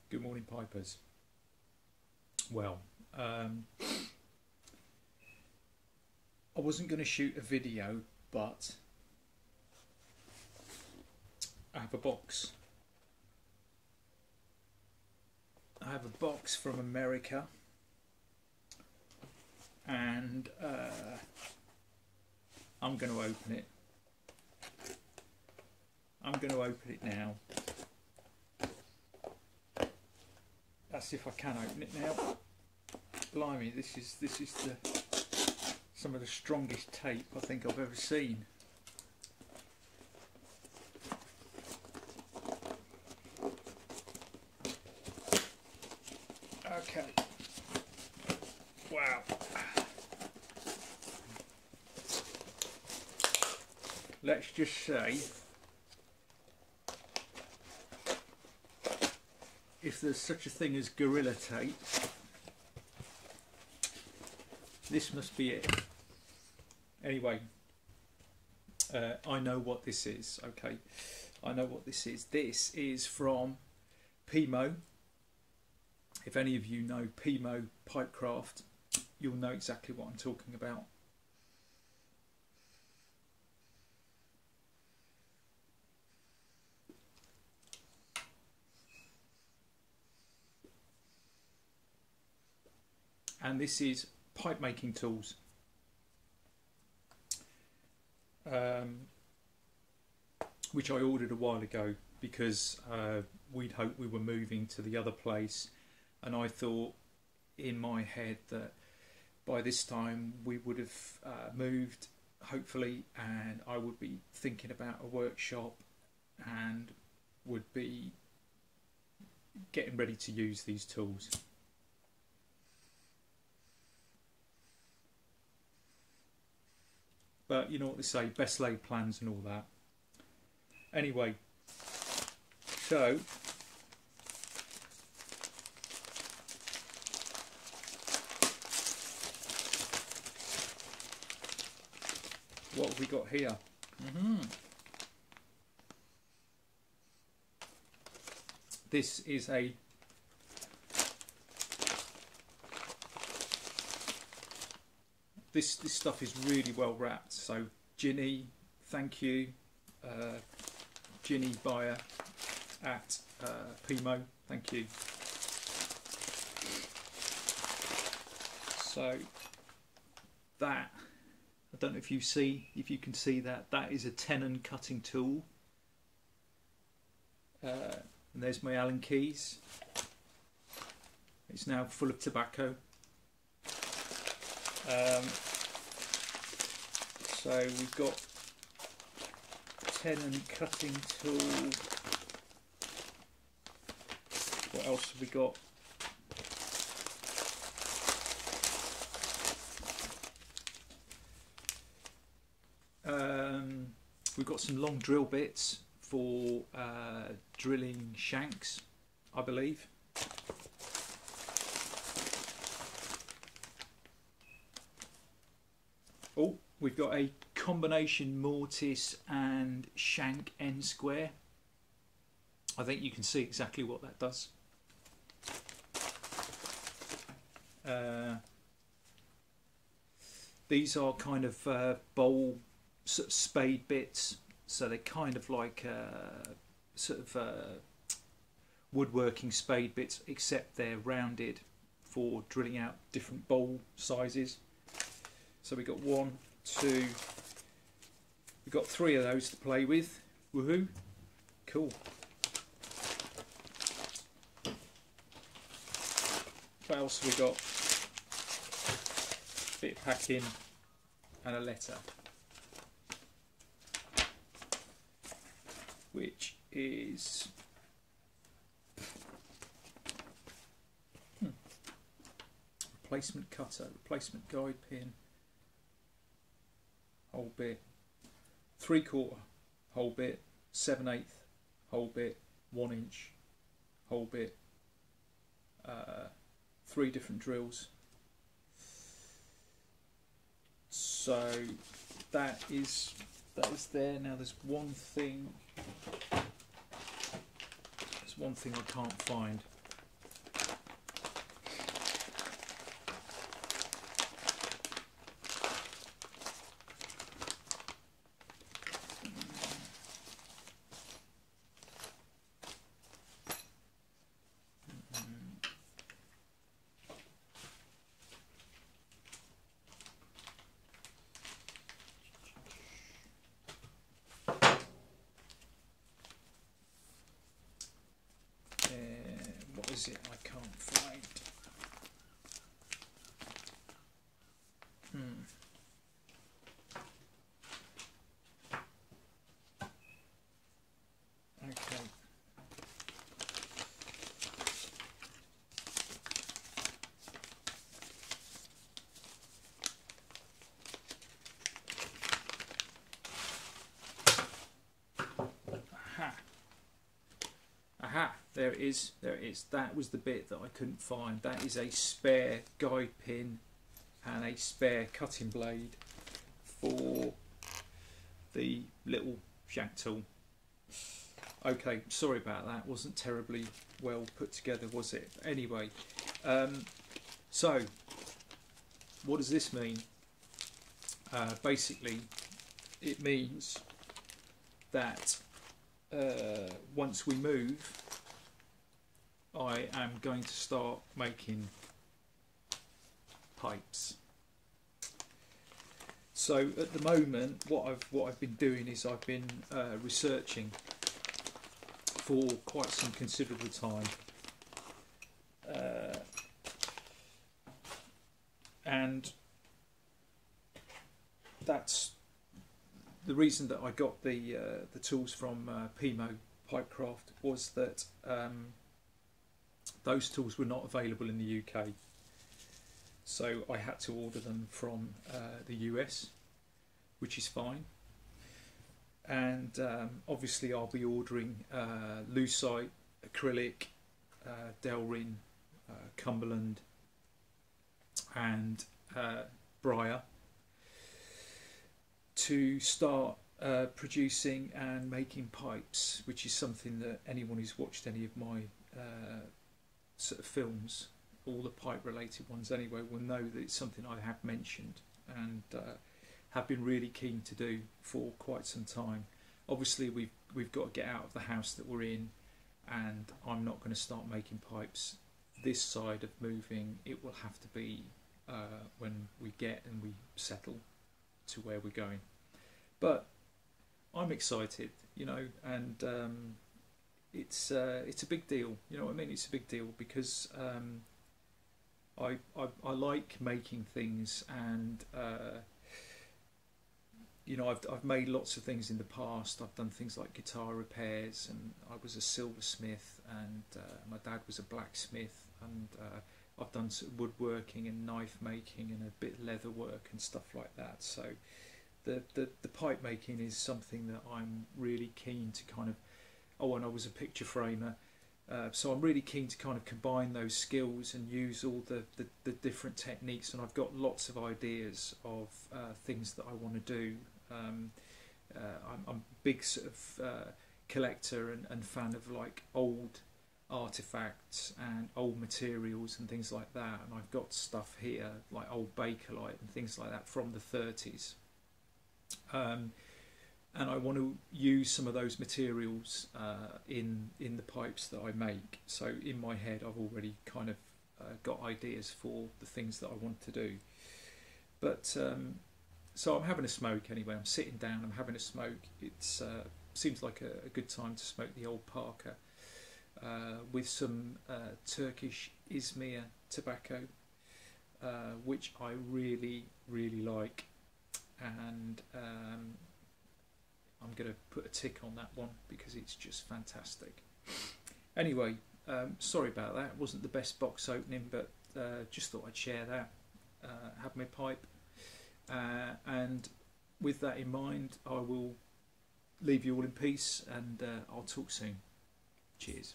Good morning, Pipers. Well, I wasn't going to shoot a video, but I have a box. I have a box from America, and I'm going to open it. I'm going to open it now. That's if I can open it now. Blimey, this is some of the strongest tape I think I've ever seen. Okay. Wow. Let's just say, if there's such a thing as gorilla tape, this must be it. Anyway, I know what this is, okay? I know what this is. This is from Pimo. If any of you know Pimo Pipecraft, you'll know exactly what I'm talking about. And this is pipe making tools. Which I ordered a while ago because we'd hoped we were moving to the other place, and I thought in my head that by this time we would have moved, hopefully, and I would be thinking about a workshop and would be getting ready to use these tools. But you know what they say, best laid plans and all that. Anyway, so what have we got here? This is a This stuff is really well wrapped. So Ginny, thank you, Ginny buyer at Pimo, thank you. So that, I don't know if you can see that. That is a tenon cutting tool. And there's my Allen keys. It's now full of tobacco. So we've got tenon cutting tool. What else have we got? We've got some long drill bits for drilling shanks, I believe. Oh, we've got a combination mortise and shank end square. I think you can see exactly what that does. These are kind of bowl sort of spade bits, so they're kind of like sort of woodworking spade bits, except they're rounded for drilling out different bowl sizes. So we got 1, 2, we've got 3 of those to play with. Woohoo! Cool. What else have we got? Bit of packing and a letter, which is replacement cutter, replacement guide pin. Whole bit, 3/4 whole bit, 7/8 whole bit, 1 inch whole bit, 3 different drills. So that is there. Now there's one thing I can't find. is it? I can't find. Okay. Aha. Aha, there it is, there it is. That was the bit that I couldn't find. That is a spare guide pin and a spare cutting blade for the little shank tool. Okay, sorry about that, wasn't terribly well put together, was it? Anyway, so what does this mean? Basically, it means that once we move, I am going to start making pipes. So at the moment, what I've been doing is I've been researching for quite some considerable time, and that's the reason that I got the tools from Pimo Pipecraft, was that those tools were not available in the UK, so I had to order them from the US, which is fine. And obviously I'll be ordering lucite, acrylic, Delrin, Cumberland and Briar to start producing and making pipes, which is something that anyone who's watched any of my sort of films, all the pipe related ones anyway, will know that it's something I have mentioned and have been really keen to do for quite some time. Obviously we've got to get out of the house that we're in, and I'm not going to start making pipes this side of moving. It will have to be when we get and we settle to where we're going. But I'm excited, you know, and it's a big deal, you know what I mean? It's a big deal because I like making things, and you know, I've made lots of things in the past. I've done things like guitar repairs, and I was a silversmith, and my dad was a blacksmith, and I've done woodworking and knife making and a bit of leather work and stuff like that. So the pipe making is something that I'm really keen to kind of, oh, and I was a picture framer, so I'm really keen to kind of combine those skills and use all the different techniques, and I've got lots of ideas of things that I want to do. I'm a big sort of collector and fan of like old artifacts and old materials and things like that, and I've got stuff here like old Bakelite and things like that from the 30s, and I want to use some of those materials in the pipes that I make. So in my head I've already kind of got ideas for the things that I want to do. But so I'm having a smoke anyway. I'm sitting down, I'm having a smoke. It's seems like a good time to smoke the old Parker with some Turkish Izmir tobacco, which I really like, and I'm going to put a tick on that one because it's just fantastic. Anyway, sorry about that. It wasn't the best box opening, but just thought I'd share that. Have my pipe, and with that in mind, I will leave you all in peace, and I'll talk soon. Cheers.